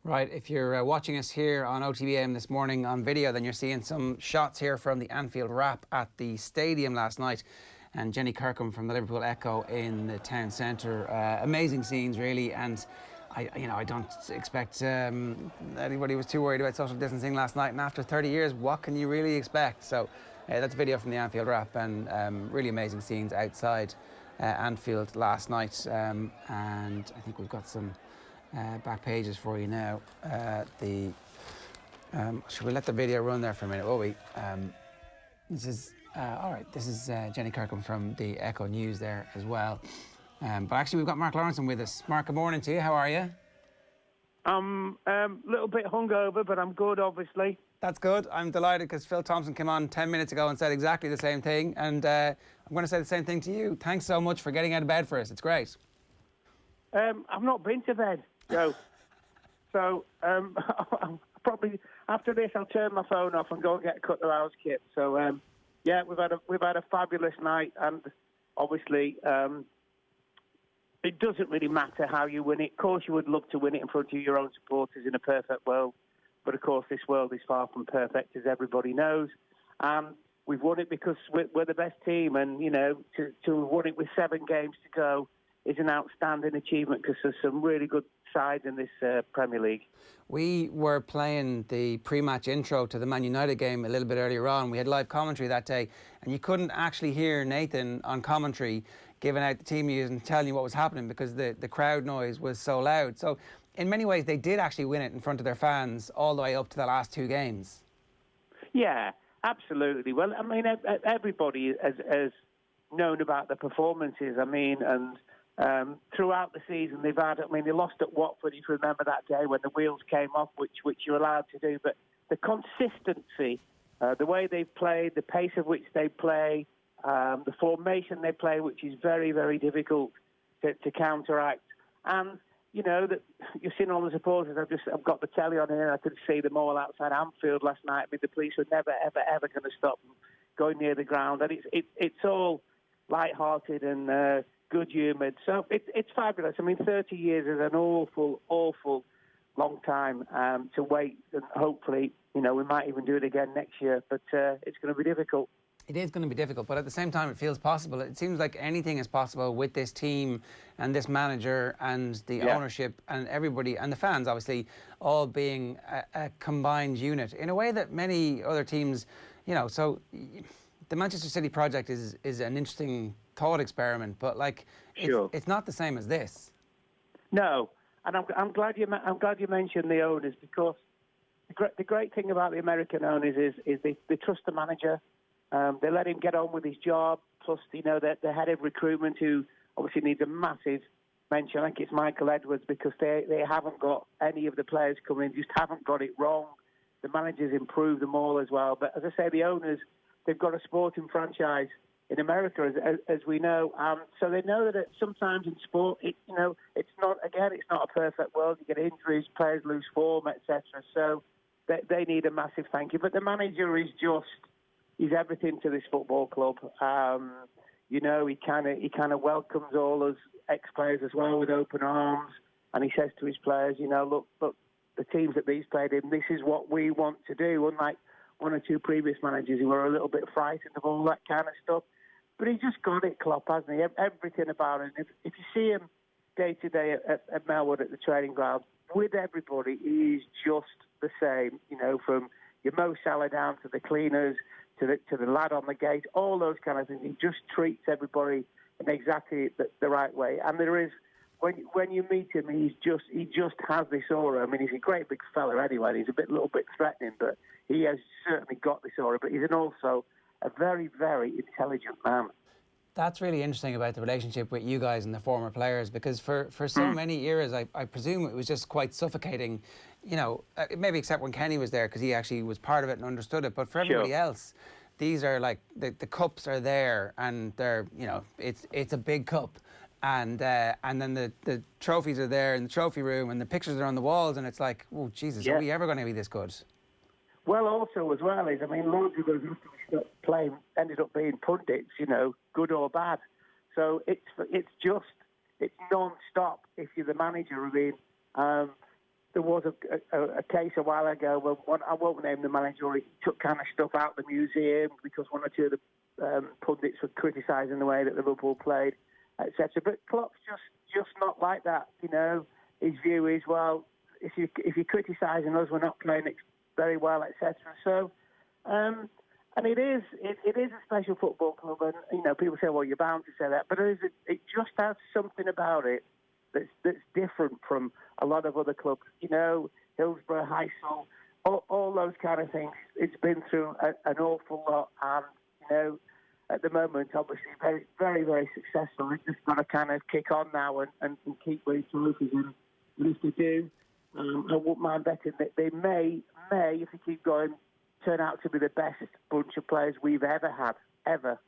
Right, if you're watching us here on OTB AM this morning on video, then you're seeing some shots here from the Anfield wrap at the stadium last night. And Jenny Kirkham from the Liverpool Echo in the town centre. Amazing scenes, really. And I don't expect anybody was too worried about social distancing last night. And after 30 years, what can you really expect? So that's a video from the Anfield wrap, and really amazing scenes outside Anfield last night. And I think we've got some back pages for you now. Should we let the video run there for a minute, will we? This is all right. This is Jenny Kirkham from the Echo News there as well. But actually, we've got Mark Lawrenson with us. Mark, good morning to you. How are you? I'm a little bit hungover, but I'm good, obviously. That's good. I'm delighted because Phil Thompson came on 10 minutes ago and said exactly the same thing. And I'm going to say the same thing to you. Thanks so much for getting out of bed for us. It's great. I've not been to bed, Joe. So probably after this, I'll turn my phone off and go and get a couple of hours kit. So yeah, we've had a fabulous night, and obviously it doesn't really matter how you win it. Of course, you would love to win it in front of your own supporters in a perfect world, but of course, this world is far from perfect, as everybody knows. We've won it because we're the best team, and you know, to have won it with 7 games to go is an outstanding achievement because there's some really good sides in this Premier League. We were playing the pre-match intro to the Man United game a little bit earlier on. We had live commentary that day, and you couldn't actually hear Nathan on commentary giving out the team news and telling you what was happening because the crowd noise was so loud. So in many ways, they did actually win it in front of their fans all the way up to the last 2 games. Yeah, absolutely. Well, I mean, everybody has known about the performances. I mean, and throughout the season they've had, I mean, they lost at Watford, if you remember that day when the wheels came off, which you're allowed to do, but the consistency, the way they've played, the pace of which they play, the formation they play, which is very, very difficult to counteract. And, you know, that you've seen all the supporters, I've got the telly on here, I could see them all outside Anfield last night. I mean, the police were never, ever, ever going to stop them going near the ground. And it's all light-hearted and good-humoured. So it's fabulous. I mean, 30 years is an awful, awful long time to wait. And hopefully, you know, we might even do it again next year. But it's going to be difficult. It is going to be difficult, but at the same time, it feels possible. It seems like anything is possible with this team and this manager and the ownership and everybody and the fans, obviously, all being a combined unit in a way that many other teams, you know, so the Manchester City project is an interesting thought experiment, but like it's not the same as this. No, and I'm glad you mentioned the owners, because the great thing about the American owners is they trust the manager. They let him get on with his job. Plus, you know, the head of recruitment, who obviously needs a massive mention, I think it's Michael Edwards, because they haven't got any of the players coming in, just haven't got it wrong. The managers improved them all as well. But as I say, the owners, they've got a sporting franchise in America, as we know. So they know that sometimes in sport, it's not a perfect world. You get injuries, players lose form, etc. So they need a massive thank you. But the manager is he's everything to this football club. You know, he kind of welcomes all us ex-players as well with open arms, and he says to his players, you know, look, the teams that these played in, this is what we want to do. Unlike 1 or 2 previous managers who were a little bit frightened of all that kind of stuff. But he just got it, Klopp, hasn't he? Everything about him. If you see him day to day at Melwood at the training ground, with everybody, he's just the same. You know, from your Mo Salah down to the cleaners, to the lad on the gate, all those kind of things. He just treats everybody in exactly the right way. And there is, when you meet him, he just has this aura. I mean, he's a great big fella anyway. He's a little bit threatening, but he has certainly got this aura. But he's also a very, very intelligent man. That's really interesting about the relationship with you guys and the former players, because for so many years, I presume it was just quite suffocating, you know, maybe except when Kenny was there, because he actually was part of it and understood it. But for everybody else, these are like, the cups are there, and they're, you know, it's a big cup. And then the trophies are there in the trophy room, and the pictures are on the walls, and it's like, oh, Jesus, are we ever going to be this good? Well, also as well is, I mean, loads of those after we stopped playing ended up being pundits, you know, good or bad. So it's non-stop if you're the manager. I mean, there was a case a while ago where I won't name the manager. He took kind of stuff out of the museum because one or two of the pundits were criticising the way that Liverpool played, etc. But Klopp's just not like that. You know, his view is, well, if you're criticising us, we're not playing it very well, etc. So, and it is a special football club, and you know, people say, well, you're bound to say that, but it just has something about it that's different from a lot of other clubs. You know, Hillsborough, Heysel, all those kind of things. It's been through an awful lot, and you know, at the moment, obviously, very, very, very successful. They've just got to kind of kick on now and keep winning trophies. And if they do, I wouldn't mind betting that they may, if they keep going, turn out to be the best bunch of players we've ever had, ever.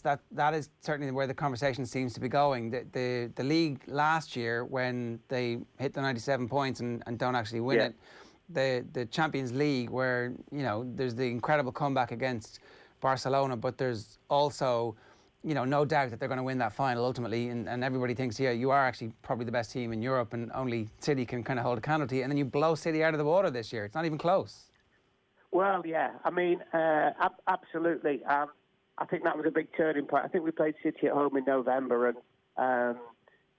That is certainly where the conversation seems to be going. The league last year, when they hit the 97 points and don't actually win it, the Champions League, where you know there's the incredible comeback against Barcelona, but there's also, you know, no doubt that they're going to win that final ultimately, and everybody thinks, yeah, you are actually probably the best team in Europe, and only City can kind of hold a candle to you, and then you blow City out of the water this year. It's not even close. Well, yeah, I mean, absolutely. I think that was a big turning point. I think we played City at home in November, and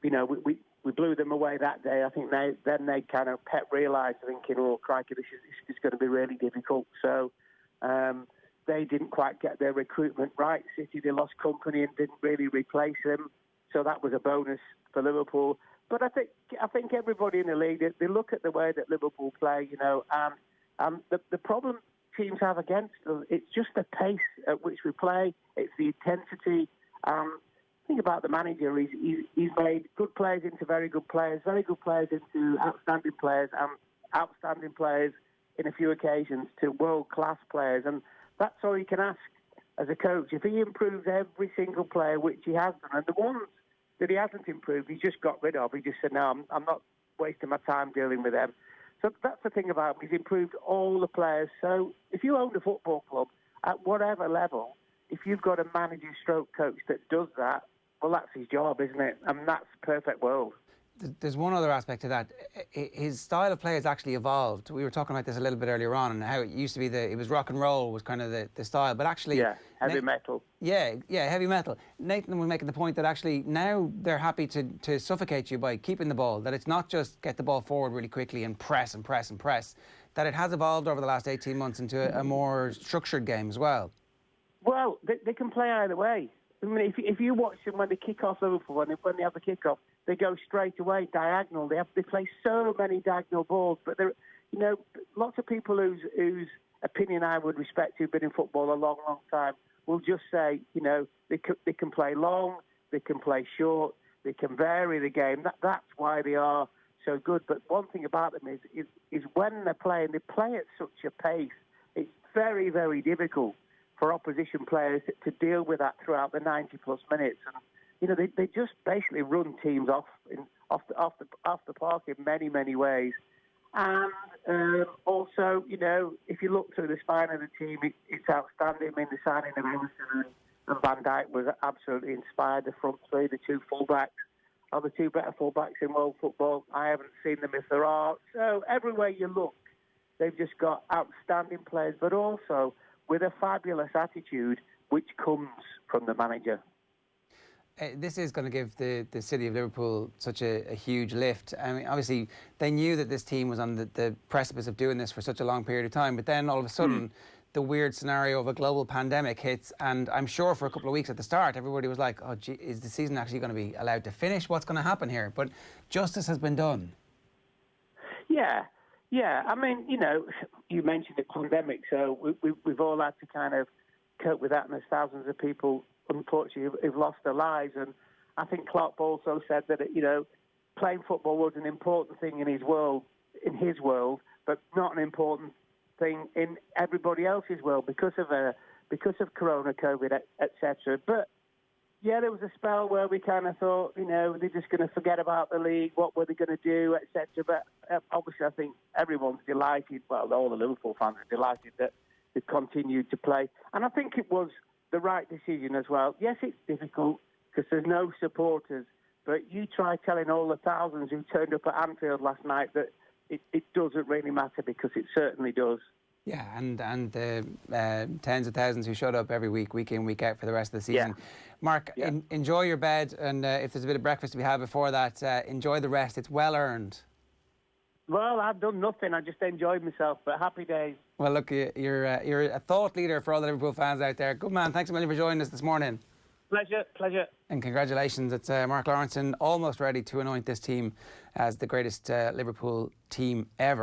you know, we blew them away that day. I think they kind of realised, thinking, oh crikey, this is going to be really difficult. So they didn't quite get their recruitment right. City, they lost company and didn't really replace them, so that was a bonus for Liverpool. But I think everybody in the league, they look at the way that Liverpool play, you know, and the problem teams have against them, it's just the pace at which we play, it's the intensity. Think about the manager, he's made good players into very good players into outstanding players, and outstanding players in a few occasions to world-class players, and that's all you can ask as a coach. If he improves every single player, which he has done, and the ones that he hasn't improved, he's just got rid of. He just said, no, I'm not wasting my time dealing with them. So that's the thing about him. He's improved all the players. So if you own a football club at whatever level, if you've got a manager stroke coach that does that, well, that's his job, isn't it? And that's the perfect world. There's one other aspect to that. His style of play has actually evolved. We were talking about this a little bit earlier on, and how it used to be it was rock and roll was kind of the style, but actually... Yeah, heavy metal. Yeah, heavy metal. Nathan was making the point that actually now they're happy to suffocate you by keeping the ball, that it's not just get the ball forward really quickly and press and press and press, that it has evolved over the last 18 months into a more structured game as well. Well, they can play either way. I mean, if you watch them when they kick off Liverpool, when they have the kick-off, they go straight away diagonal. They play so many diagonal balls, but there, you know, lots of people whose opinion I would respect, who've been in football a long, long time, will just say, you know, they can play long, they can play short, they can vary the game. That's why they are so good. But one thing about them is when they're playing, they play at such a pace. It's very, very difficult for opposition players to deal with that throughout the 90-plus minutes. And you know, they just basically run teams off the park in many, many ways. And also, you know, if you look through the spine of the team, it's outstanding. I mean, the signing of Ellison and Van Dijk was absolutely inspired. The front three, the two fullbacks, are the two better fullbacks in world football. I haven't seen them if there are. So everywhere you look, they've just got outstanding players, but also with a fabulous attitude, which comes from the manager. This is going to give the city of Liverpool such a huge lift. I mean, obviously, they knew that this team was on the precipice of doing this for such a long period of time, but then all of a sudden, the weird scenario of a global pandemic hits, and I'm sure for a couple of weeks at the start, everybody was like, oh, gee, is the season actually going to be allowed to finish? What's going to happen here? But justice has been done. Yeah. I mean, you know, you mentioned the pandemic, so we've all had to kind of cope with that, and there's thousands of people, unfortunately, who've lost their lives. And I think Klopp also said that, you know, playing football was an important thing in his world, but not an important thing in everybody else's world because of Corona, COVID, etc. But yeah, there was a spell where we kind of thought, you know, they're just going to forget about the league. What were they going to do, etc. But obviously, I think everyone's delighted. Well, all the Liverpool fans are delighted that they continued to play, and I think it was the right decision as well. Yes, it's difficult because there's no supporters, but you try telling all the thousands who turned up at Anfield last night that it doesn't really matter, because it certainly does. Yeah, and the tens of thousands who showed up every week, week in, week out for the rest of the season. Yeah. Mark, Yeah. Enjoy your bed, and if there's a bit of breakfast to be had before that, enjoy the rest. It's well earned. Well, I've done nothing. I just enjoyed myself, but happy days. Well, look, you're a thought leader for all the Liverpool fans out there. Good man. Thanks a million for joining us this morning. Pleasure, pleasure. And congratulations. It's Mark Lawrenson, almost ready to anoint this team as the greatest Liverpool team ever.